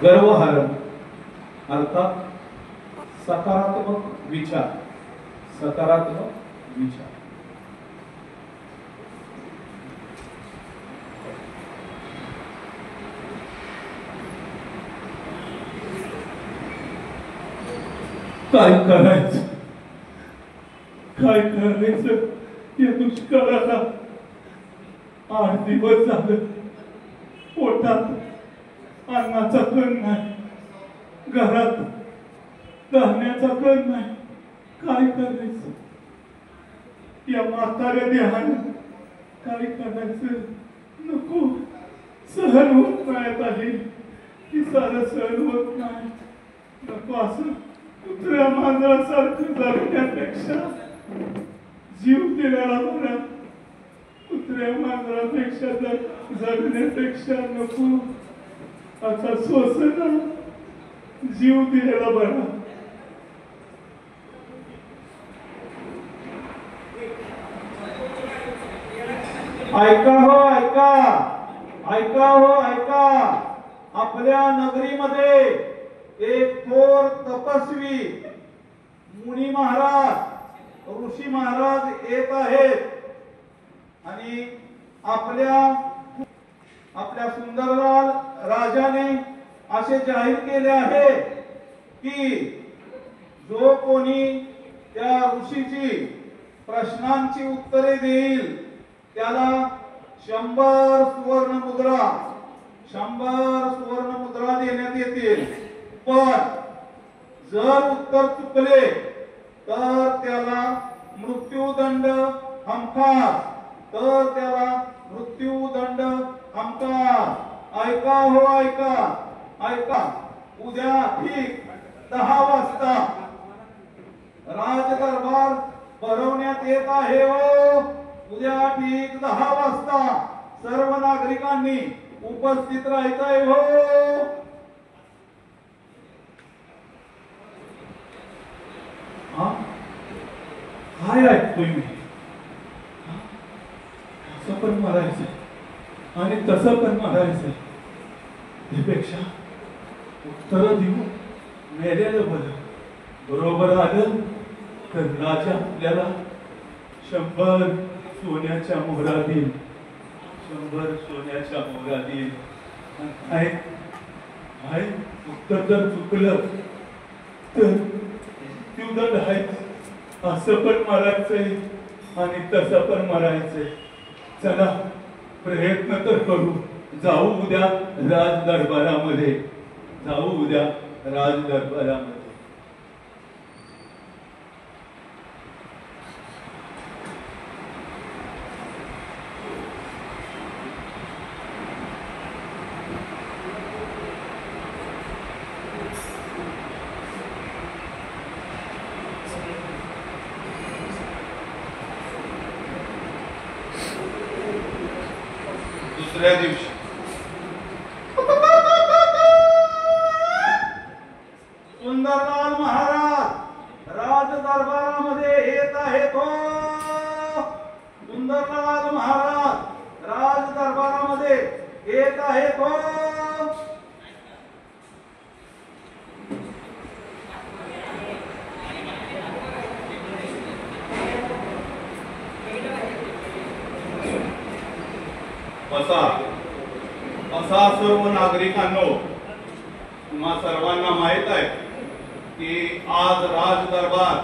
गर्वहरण अर्थात सकारात्मक विचार, सकारात्मक विचार। काय करायचं, काय करायचं या दुष्काळाला? 8 दिवस झालं पोटात अन्नाचा कण नाही, घरात धान्याचा कण नाही, काय करायचं या म्हाताऱ्या देहानं? काय करायचं? नको, सहन होत नाही ताई, की सारं सहन होत नाही। नको असं कुत्र्या मांजरासारखं जगण्यापेक्षा जीव दिलेला बरा, कुत्र्या मांजरापेक्षा जगण्यापेक्षा नको असा सोसना जीव दिलेला बरा। ऐका हो ऐका, ऐका हो ऐका, आपल्या नगरीमध्ये एक थोर तपस्वी मुनी महाराज, ऋषी महाराज येत आहेत आणि आपल्या सुंदरलाल राजाने असे जाहीर केले आहे की जो कोणी त्या ऋषीची प्रश्नांची उत्तरे देईल त्याला 100 सुवर्ण मुद्रा देण्यात येतील। पण जर उत्तर चुकले तर त्याला मृत्यूदंड हमखास, तर त्याला मृत्यूदंड हमखास। ऐका हो ऐका, ऐका, उद्या ठीक 10 वाजता राजदरबार भरवण्यात येत आहे हो। उद्या ठीक 10 वाजता सर्व नागरिकांनी उपस्थित राहायचं आहे हो। काय ऐकतोय मी? असं पण मारायचं आणि तसं पण मारायचं, त्यापेक्षा उत्तर देऊ मेलेलं बरं। बरोबर आलं तर राजा आपल्याला 100 सोन्याच्या मोहरा देईल, 100 सोन्याच्या मोहरा देईल। उत्तर जर चुकलं तर मृत्यूदंड आहे। असं पण मारायचंय आणि तसं पण मारायचंय। चला प्रयत्न तर करू, जाऊ उद्या राजदरबारामध्ये, जाऊ उद्या राजदरबारामध्ये। दुसऱ्या दिवशी सुंदरलाल महाराज राजदरबारामध्ये येत आहेत हो। सुंदरलाल महाराज राजदरबारामध्ये येत आहेत हो। असा सर्व नागरिकांनो, तुम्हा सर्वांना माहित आहे की आज राजदरबार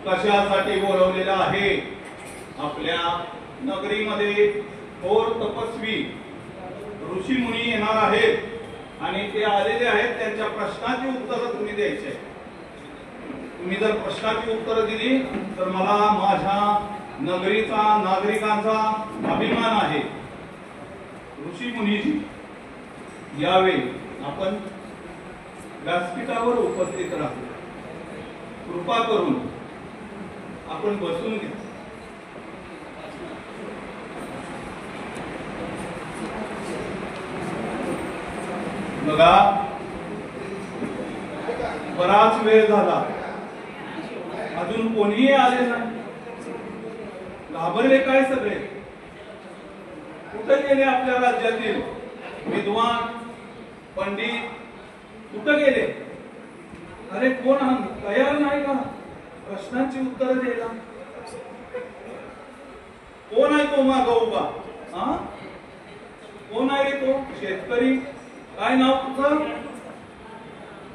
कशासाठी बोलवलेला आहे। आपल्या नगरीमध्ये थोर तपस्वी ऋषी मुनी येणार आहेत आणि ते आलेले आहेत। त्यांच्या प्रश्नाची उत्तरं तुम्ही द्यायची। तुम्ही जर प्रश्नाची उत्तरं दिली तर मला माझ्या नगरीचा, नागरिकांचा अभिमान आहे। ऋषी मुनीजी यावेळी आपण व्यासपीठावर उपस्थित राहू, कृपा करून आपण बसून घ्या। बघा, बराच वेळ झाला, अजून कोणीही आले नाही। घाबरले काय सगळे? कुठे गेले आपल्या राज्यातील विद्वान, पंडित, कुठं गेले? अरे कोण तयार नाही का प्रश्नांची उत्तरं द्यायला? कोण आहे तो माग उभा? हा, कोण आहे रे तो? शेतकरी. काय नाव तुझं?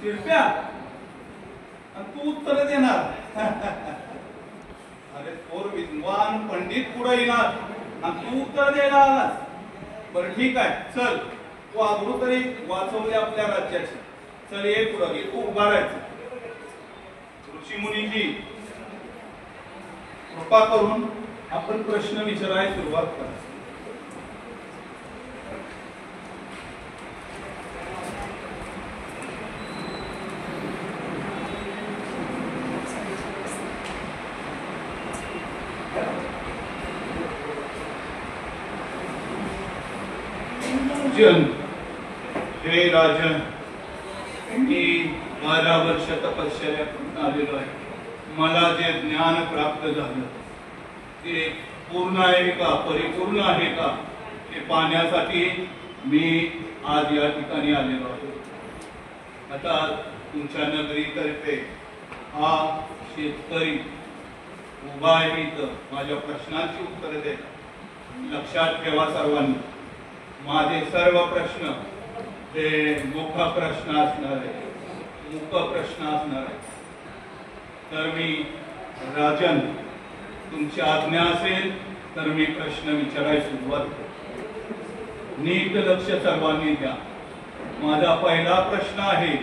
शिरप्या. आणि तू उत्तर देणार? अरे थोर विद्वान पंडित पुढे येणार आणि तू उत्तर द्यायला आलास. बरं ठीक आहे, चल तू आबरू तरी वाचवले आपल्या राज्याची. चल ये पुढं, ये तू उभा राहायचं. ऋषी मुनीजी कृपा करून आपण प्रश्न विचारायला सुरुवात करा. हे राजन, मी 12 वर्ष तपश्चर्या करून आलेलो आहे. मला जे ज्ञान प्राप्त झालं ते पूर्ण आहे का, परिपूर्ण आहे का, हे पाहण्यासाठी मी आज या ठिकाणी आलेलो आहे. आता तुमच्या नगरीतर्फे हा शेतकरी उभा आहे इथं माझ्या प्रश्नांची उत्तरे देत. लक्षात ठेवा सर्वांनी, माझे सर्व प्रश्न हे मुख प्रश्न असणार आहे, मुख प्रश्न असणार आहे. तर मी राजन, तुमची आज्ञा असेल तर मी प्रश्न विचारायला सुरुवात करतो. नीट लक्ष सर्वांनी द्या. माझा पहिला प्रश्न आहे,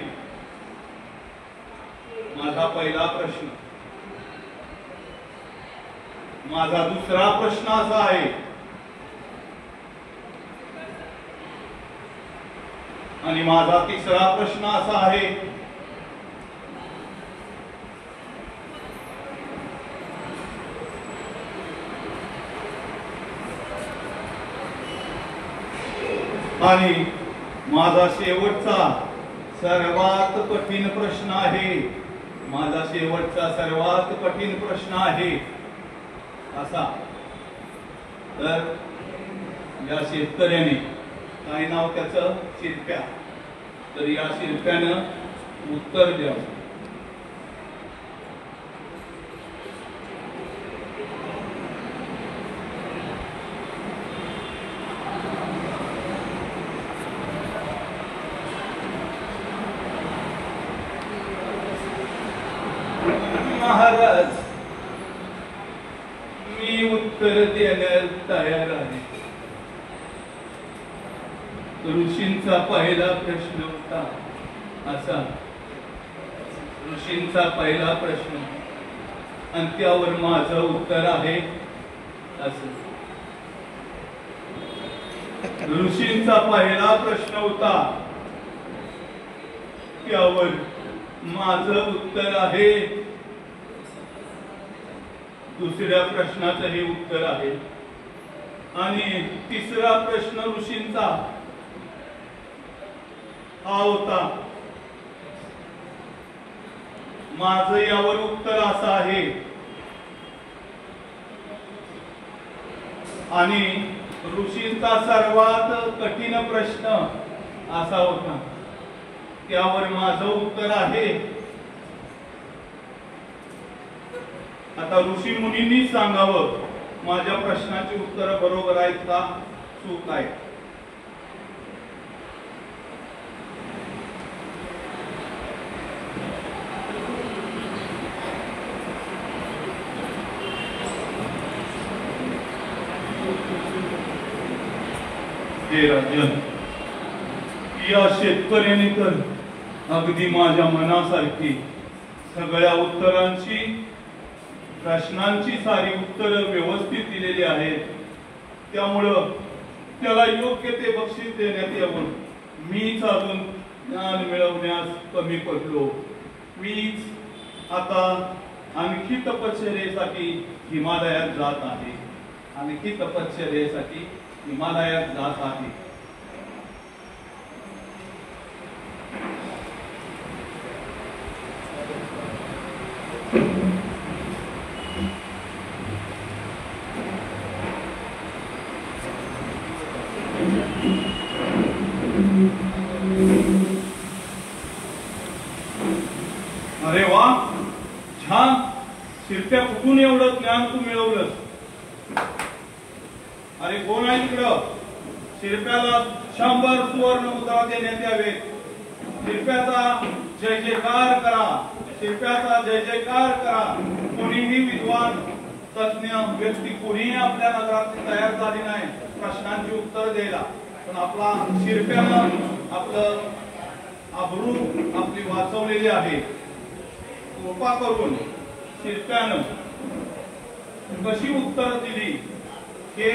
माझा पहिला प्रश्न. माझा दुसरा प्रश्न असा आहे आणि माझा तिसरा प्रश्न असा आहे. आणि माझा शेवटचा सर्वात कठीण प्रश्न आहे. माझा शेवटचा सर्वात कठीण प्रश्न आहे असा. तर या शेतकऱ्याने, काय नाव त्याचं? शिरप्या. तर या शिरप्यानं उत्तर द्यावं. महाराज, मी उत्तर देण्यास तयार आहे. ऋषींचा पहिला प्रश्न होता असा. ऋषींचा पहिला प्रश्न आणि त्यावर माझं उत्तर आहे असं. ऋषींचा पहिला प्रश्न होता, त्यावर माझं उत्तर आहे. दुसऱ्या प्रश्नाचं हे उत्तर आहे. आणि तिसरा प्रश्न ऋषींचा हा होता. माझं यावर उत्तर असं आहे. आणि ऋषींचा सर्वात कठीण प्रश्न असा होता, त्यावर माझं उत्तर आहे. आता ऋषी मुनींनी सांगावं माझ्या प्रश्नाची उत्तर बरोबर आहेत का, चूक आहे. हे राजन, या शेतकऱ्याने तर अगदी माझ्या मनासारखी सगळ्या उत्तरांची, प्रश्नांची सारी उत्तरं व्यवस्थित दिलेली आहेत. त्यामुळं त्याला योग्य ते बक्षीस देण्यात यावं. मीच अजून ज्ञान मिळवण्यास कमी पडलो. मीच आता आणखी तपश्चर्येसाठी हिमालयात जात आहे. आणखी तपश्चर्येसाठी हिमालयात जात आहे. शिरप्या कुठून एवढं ज्ञान तू मिळवलं? अरे कोण आहे तिकडं? शिरप्याला 100 सुवर्ण मुद्रा देण्यात यावे. शिरप्याचा जय जयकार करा, शिरप्याचा जय जयकार करा. कोणीही विद्वान तज्ञ व्यक्ती कोणीही आपल्या नगरात तयार झाली नाही प्रश्नांची उत्तर द्यायला. पण आपला शिरप्यानं आपलं आबरू आपली वाचवलेली आहे. कृपा करून शिरप्यानं कशी उत्तर दिली हे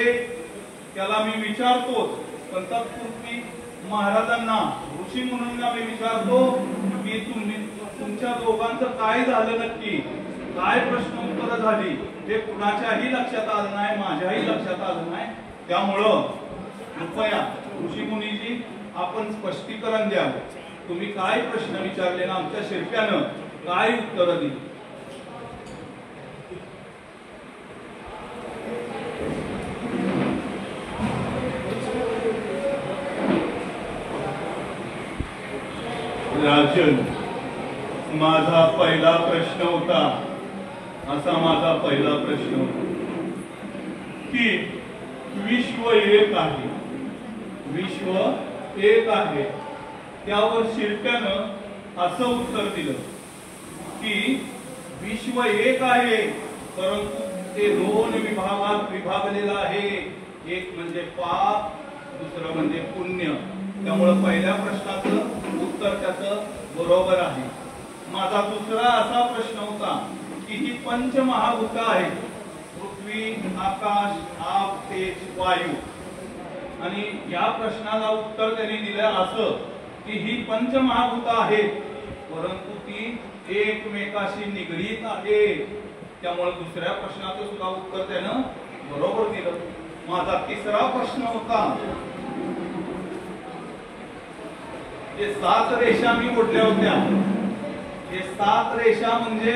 त्याला मी विचारतोच. पण तत्पूर्वी महाराजांना ऋषी मुनींना मी विचारतो की तुमच्या दोघांचं काय झालं नक्की, काय प्रश्न उत्तर झाली हे कुणाच्याही लक्षात आलं नाही, माझ्याही लक्षात आलं नाही. त्यामुळं कृपया ऋषी मुनीजी आपण स्पष्टीकरण द्यावं. तुम्ही काय प्रश्न विचारले ना, आमच्या शिरप्यानं काय उत्तर दिली? राजन, माझा पहिला प्रश्न होता असा माझा पहिला प्रश्न होता की विश्व एक आहे, विश्व एक आहे. त्यावर शिरप्यानं असं उत्तर दिलं की विश्व एक आहे परंतु ते 2 विभागात विभागलेलं आहे. एक म्हणजे पाप, दुसरं म्हणजे पुण्य. त्यामुळे पहिल्या प्रश्नाचं उत्तर त्याचं बरोबर आहे. माझा दुसरा असा प्रश्न होता की ही पंचमहाभूत आहेत, पृथ्वी, आकाश, आप, तेज, वायू. आणि या प्रश्नाला उत्तर त्यांनी दिलं असं की ही पंचमहाभूत आहेत परंतु ती एकमेकाशी निगडीत आहे. त्यामुळे दुसऱ्या प्रश्नाचं सुद्धा उत्तर त्यानं बरोबर दिलं. माझा तिसरा प्रश्न होता हे 7 रेषा मी ओढल्या होत्या. हे 7 रेषा म्हणजे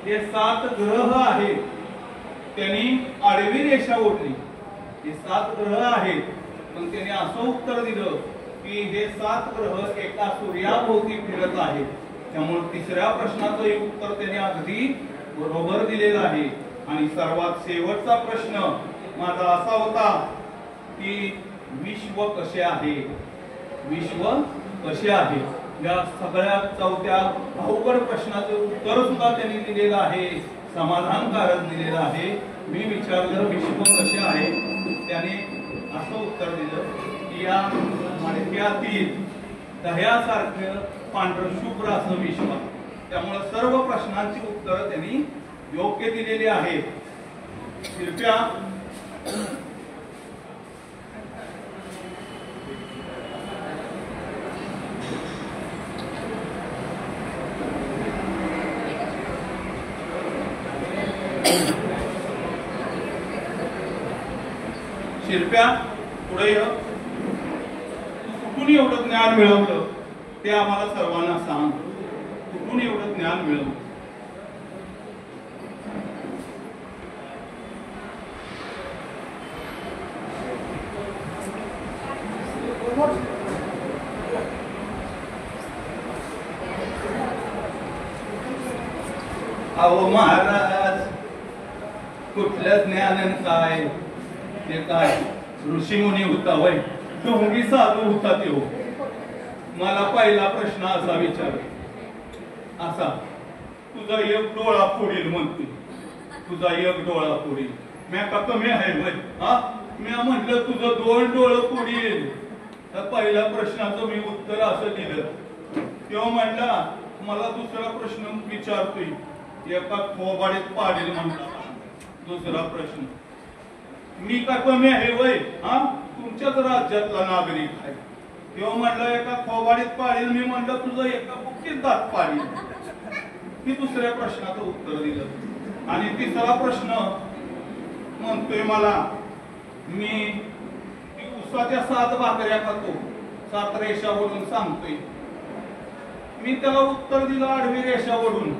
हे 7 ग्रह आहेत. त्यांनी आडवी रेषा ओढली. हे 7 ग्रह आहेत पण त्यांनी असं उत्तर दिलं की हे 7 ग्रह एका सूर्याभोवती फिरत आहेत. त्यामुळे तिसऱ्या प्रश्नाचं उत्तर त्यांनी अगदी बरोबर दिलेलं आहे. आणि सर्वात शेवटचा प्रश्न माझा असा होता की विश्व कसे आहे, विश्व कसे आहे. या सगळ्या चौथ्या अवघड प्रश्नाचं उत्तर सुद्धा त्यांनी दिलेलं आहे, समाधानकारक दिलेलं आहे. मी विचारलं विश्व कसे आहे, त्याने असं उत्तर दिलं की या मडक्यातील दह्यासारखं पांढरं शुभ्र असं विश्व. त्यामुळे सर्व प्रश्नांची उत्तरं त्यांनी योग्य दिलेली आहेत. कृपया शिरप्या पुढे ये. तू कुठून एवढं ज्ञान मिळवलं ते आम्हाला सर्वांना सांग. कुठून एवढं ज्ञान मिळवलं? अहो महाराज, कुठलं ज्ञान काय ते काय ऋषीमुनी होता वय, ढोंगी साधू होता ते. मला पहिला प्रश्न असा विचारला असा, तुझा एक डोळा फोडील म्हणते, तुझा एक डोळा फोडील. मी का कमी आहे वय? हा, मी म्हटलं तुझं 2 डोळं फोडील. तर पहिल्या प्रश्नाचं मी उत्तर असं दिलं. तेव्हा म्हणला मला दुसरा प्रश्न विचारतोय, एका खोबाडीत पाडील म्हणला. दुसरा प्रश्न, मी का कमी आहे वय? हा, तुमच्याच राज्यातला नागरिक आहे. तेव्हा म्हटलं एका खोबाडीत पाडील. मी म्हटलं तुझं एका बुक्कीत दात पाडील. मी दुसऱ्या प्रश्नाचं उत्तर दिलं. आणि तिसरा प्रश्न म्हणतोय मला, मी उसाच्या 7 भाकऱ्या खातो, 7 रेषा ओढून सांगतोय. मी त्याला उत्तर दिलं आडवी रेषा ओढून.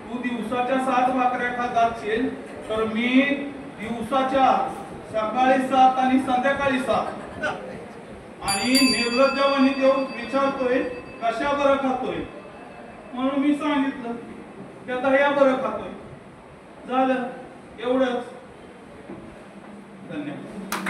तू दिवसाच्या 7 भाकऱ्या खात असशील तर मी दिवसाच्या सकाळी 7 आणि संध्याकाळी 7. आणि निर्लज्जपणे देऊन विचारतोय कशा बरं खातोय. म्हणून मी सांगितलं त्या दह्या बरं खातोय. झालं एवढंच. धन्यवाद.